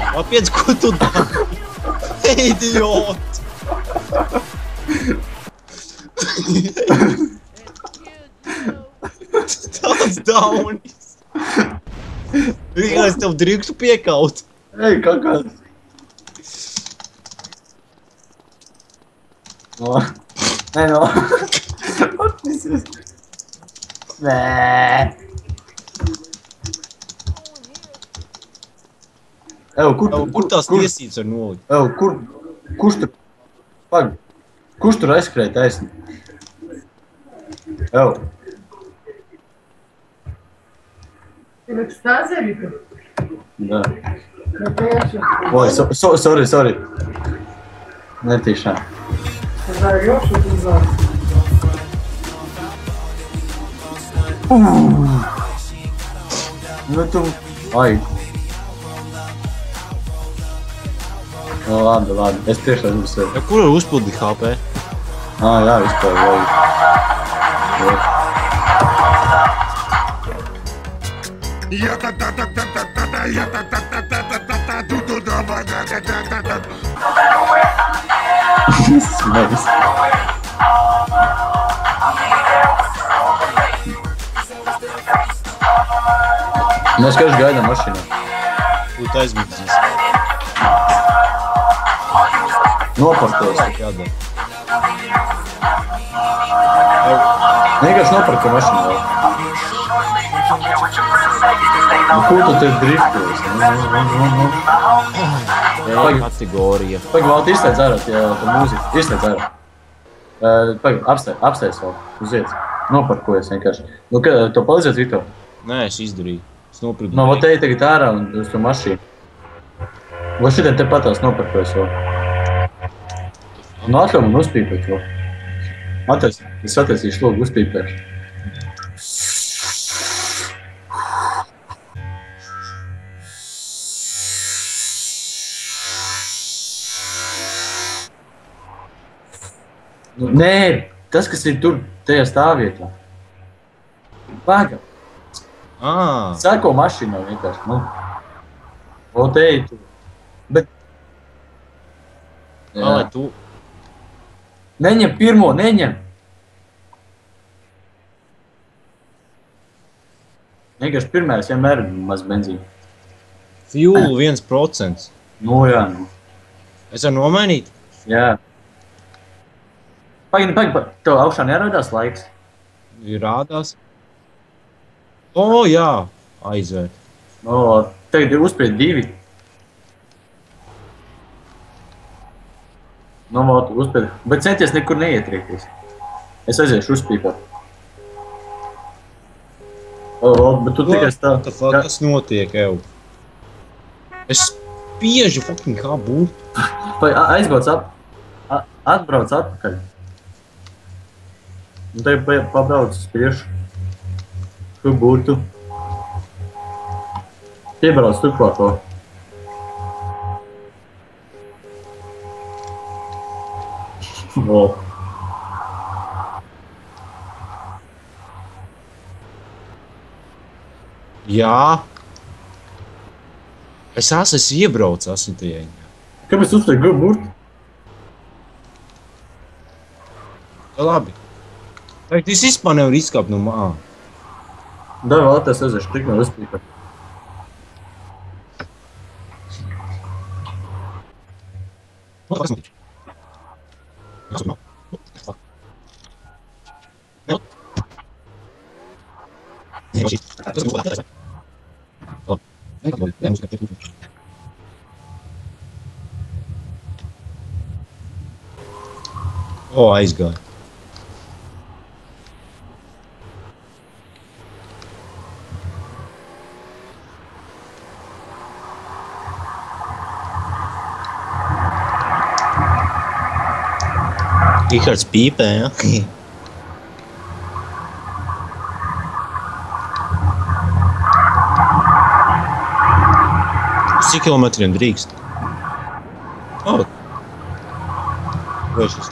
Kāpēc, ko tu dari? Idiot! Tāds daunis! Vienkārši tev drīkstu piekaut. Ej, kakās. No. Nē, no. Nē. Ev, Kur tās tiesības var nolikt? Ev, kurš tur? Pag. Kurš tur aizskrēja taisni? Ev. Ты в экстазе, Вика? Да. Конечно. Ой, sorry. Netīšām. Ты заорёшь, и ты за. Nu tu... Ai. No, labi. Es tiešām jums sevi. Kur var uzpildīt HP? Jā, vispār vajag. Smegs. Mēs kažu gaidām mašīnā. Būt aizmirdzīs. Noparkos. Jādara. Vienkārši noparko mašīnā. Nu, ko tu te driftos? Kategorija. Pagaid, vēl izslēdz ārā tie mūzika. Izslēdz ārā. Pagaid, apstājas vēl. Uziet. Noparkojies vienkārši. Nu, to palīdzēt, Viktor? Nē, es izdarīju. Es nopirku. No, vot ej tagad ārā un uz to mašīnu. Vai šitien te patās noparkojas vēl? Nu, atļauj man uzpīpēt vēl. Es attaisīšu logu uzpīpēšu. Nē, tas, kas ir tur, tajā stāvvietā. Pagaid. Sēko mašīnā vienkārši, nu. Vot ej tu. Bet... Lai tu... Neņem pirmo, neņem. Vienkārši pirmais vienmēr ir maz benzīna. Fuel 1%. Nu, jā, nu. Es varu nomainīt? Jā. Pagaid. Tev augšā neradās laiks? Ir rādās. Jā. Aizvērt. Tagad ir uzspied 2. Uzspied. Bet centies nekur neietriekties. Es aiziešu uzpīpēt. Bet tu tikai stāv. Kas notiek, Ev? Es spiežu fucking kā būtu. Aizbrauc atbrauc atpakaļ. Un te pabrauc uz priekšu. Kur būtu? Piebrauc turklāko. Jā. Es esmu iebraucis asintējai. Kāpēc tu uzliek burtu? Labi. Tagad es vispār nevaru izkāpt no mā. Dai vēl tās aiziešu, tik nav uzpīpēt. Kas notiek? Kas notiek? Aizgāja. Rihards pīpē, ja? Uz cik kilometriem drīkst? Vai šis?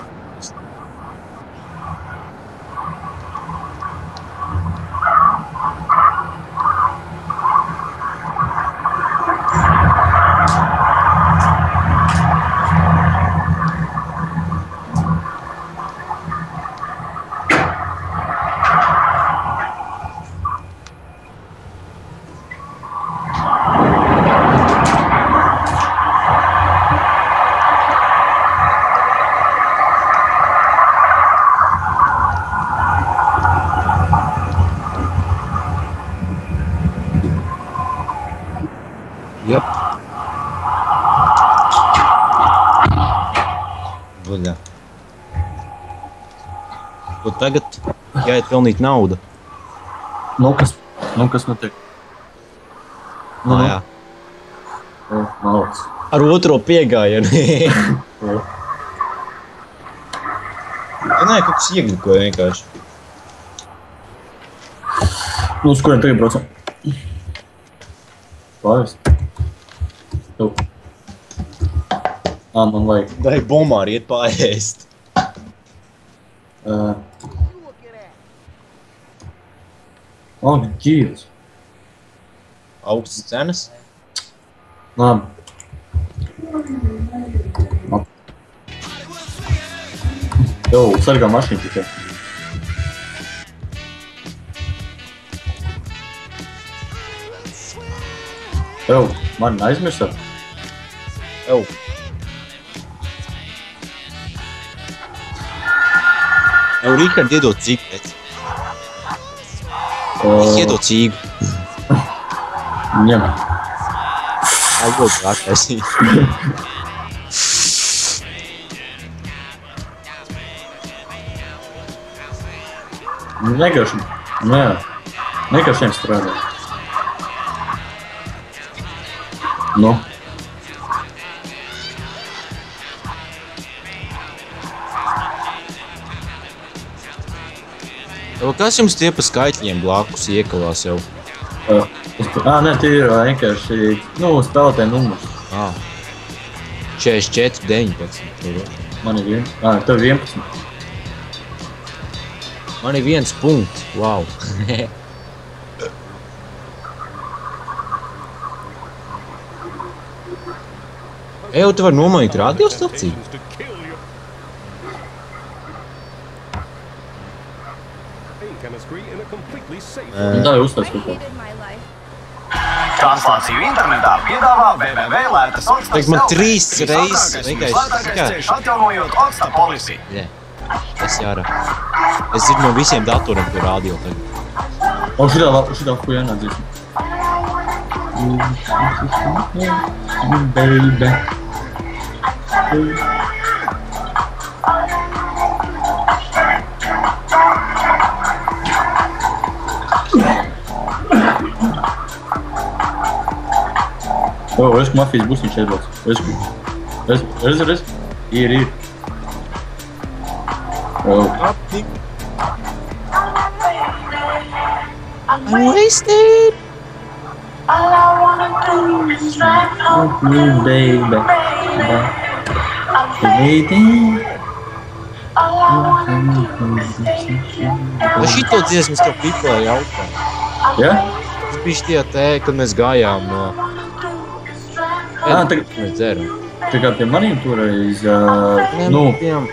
Jep. Buļā. Ko tagad jāiet pelnīt naudu? Nu, kas notiek? Jā. Malāks. Ar otro piegājienu. Nē, kaut kas ieglikoja vienkārši. Nu, uz kuriem tagad braucam? Pāris. Tu. Man vajag. Vai bombāri iet pārēst. Ģīvs. Augstas cenas. Labi. Sargā mašīnu tikai. Man aizmirsat? Rīkard iedod cīgu, pēc. Iedod cīgu. Ņem. Aizdod atkaisīt. Nekaršiem strādā. Nu. Kas jums tie pa skaitļiem blakus iekalās jau? Nē, tie ir vienkārši, spēlētāji numurs. 44, 19. Man ir 11. Tev ir 11. Man ir 1 punkts. Wow. Tu vari nomainīt radiostaciju? Tā ir uzstāsts kaut kā. Translāciju internetā piedāvā www.lētas Tagad man 3 reizes vienkārši atjaunojot Oksta polisi. Tas jārā. Es zinu no visiem datoriem, ko radio tagad. Šitā hujanā dziesma. Baby. Redz, ka mafijas busiņš aizbrauc. Redz. Ir. I'm wasted! All I wanna do is drive home, baby. all I wanna do is stay here. Vai šito dziesmu es tev piklēju jautā? Ja? Tas bija šitie te, kad mēs gājām no... Tagad dzeram. tā kā pie maniem toreiz, Tiem.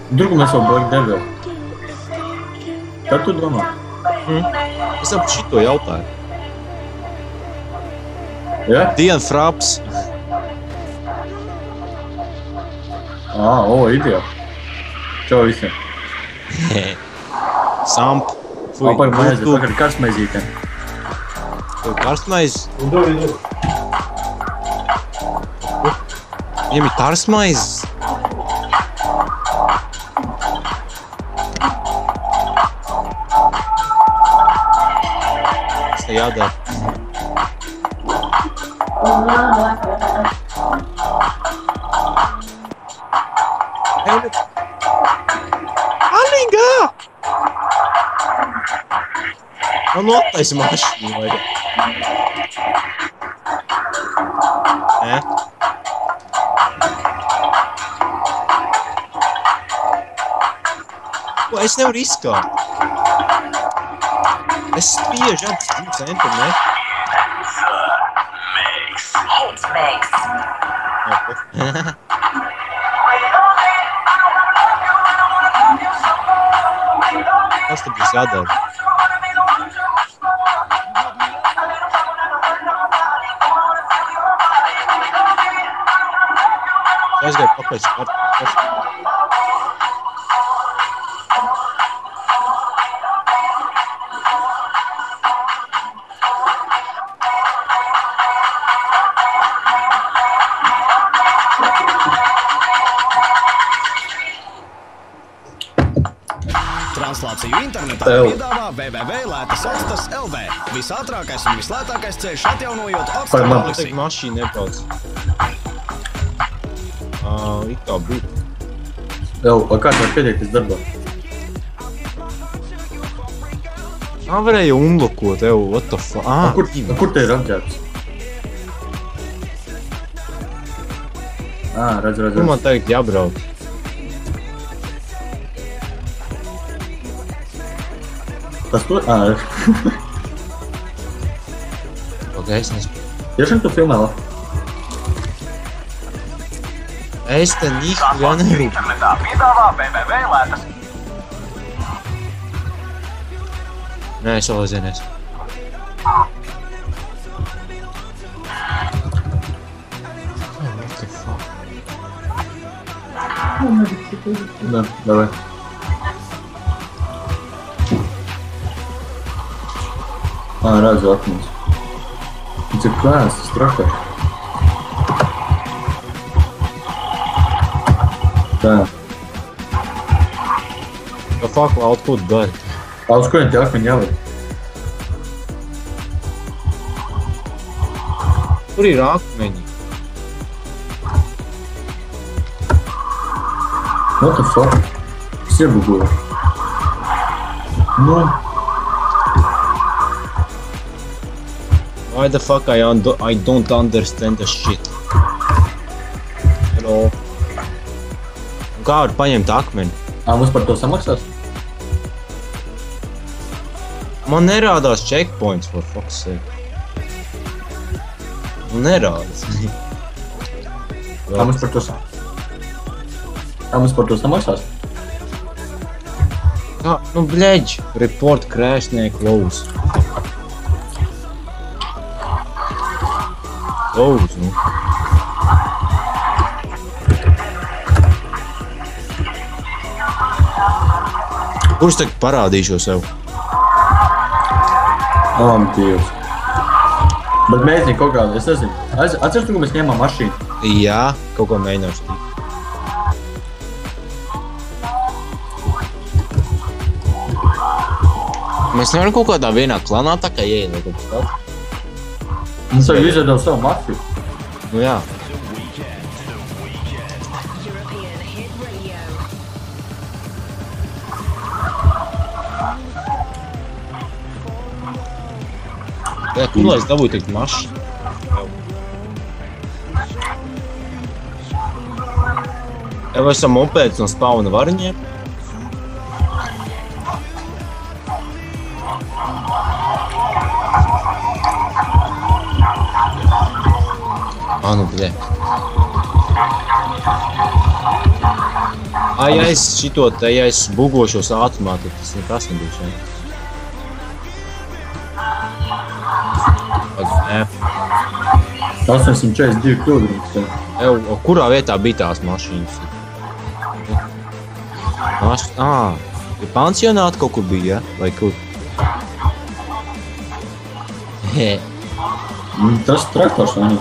Drugu mēs jau Black Devil. Kā tu domā? Es ap šito jautāju. Ja? Diena Fraps. Ideāli. Čau visiem. Samp. Pagad karstmaizītēm. Karstmaiz? Viņam ir karstmaizes. Tas te jādara. Alīgā! Man notaisa mašīnu vajag. Ko es nevaru izskāt? Es spiežu ap 2 centimetru. Hates Mix. Kas tad būs jādara? Aizgāju pakaļ skartu. Akciju internetā piedāvā www.lētasostas.lv. Visātrākais un vislētākais ceļš atjaunojot Okstas polisi. Tik mašīna nebrauc. It kā būtu. Jau, kā tev pieteikties darbā? Varēja unlokot, what the fuck? Kur te ir apģērbs? Redz. Kur man tagad jābrauc? Tas tu? Ok, es nespēju. Tiešām tu filmē labi? Es te nīku nerūpu. Internetā piedāvā www.lētas. Nē, es vēl zinies. What the fuck? Da, давай. Redzu akmens. Viņš ir klēs, tas trakē. Tā. The fuck, laut, ko tu dari? Uz kurien tie akmeņi jāliek? Kur ir akmeņi? What the fuck? Es iebugoju. Nu. Why the fuck I don't understand the shit? Hello? Un kā var paņemt akmeni? Mums par to samaksās? Man nerādās checkpoints, for fuck's sake. Man nerādās. Mums par to samaksās? Kā? Nu, bļeģ! Report crash, close. Close, nu. Kurš tagad parādīšu sev? Dievs. Bet mēģini kaut kādu, es nezinu. Atceries, ka mēs ņēmām mašīnu? Jā, kaut ko mēģināšu tīt. Mēs nevaram kaut kādā vienā klanā tā kā ieiet kaut kā. Mums jau izveidot savu mafiju. Nu jā. Jā, kur lai es dabūju teikt mašīnu? Ja vai esam mopēdis no spawna variņiem? Nu, bļē. Ja es šito te, ja es bugošos ātrumā, tad tas nekas nebūs, jā. Nē. 842 kilogramus. Kurā vietā bija tās mašīnas? Pansionāti kaut kur bija, ja? Vai kur? Tas traktors, vai ne?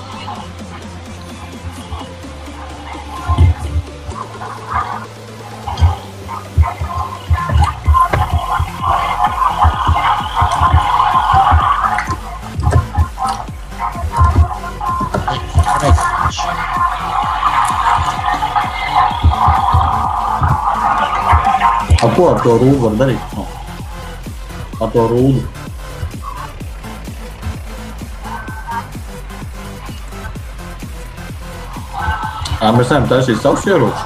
Ko ar to rūdu var darīt? Ar to rūdu. Mēs nevaram taisīt savus ieročus.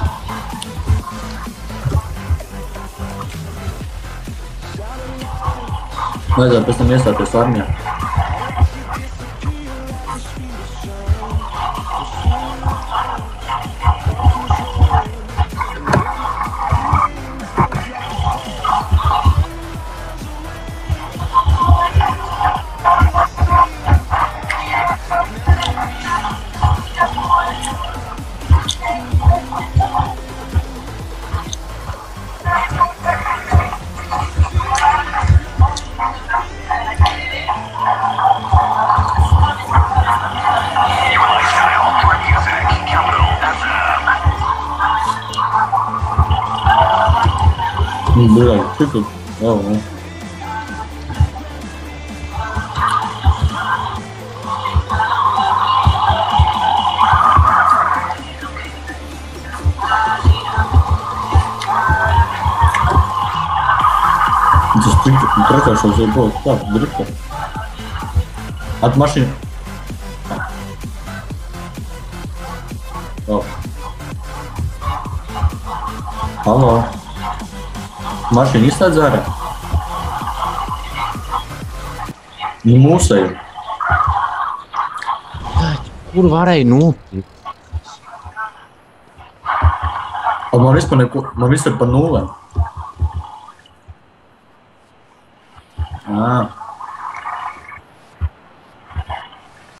Vajadzētu pēc tam iestāties armijā. Nu. Tas trakāšos jau būtu tā, drifta. At mašīna. Oh. Halo. Mašīna izstād zārā? Nu, mūsēju. Kur varēja nopirkt? Man vispār pa nulēm.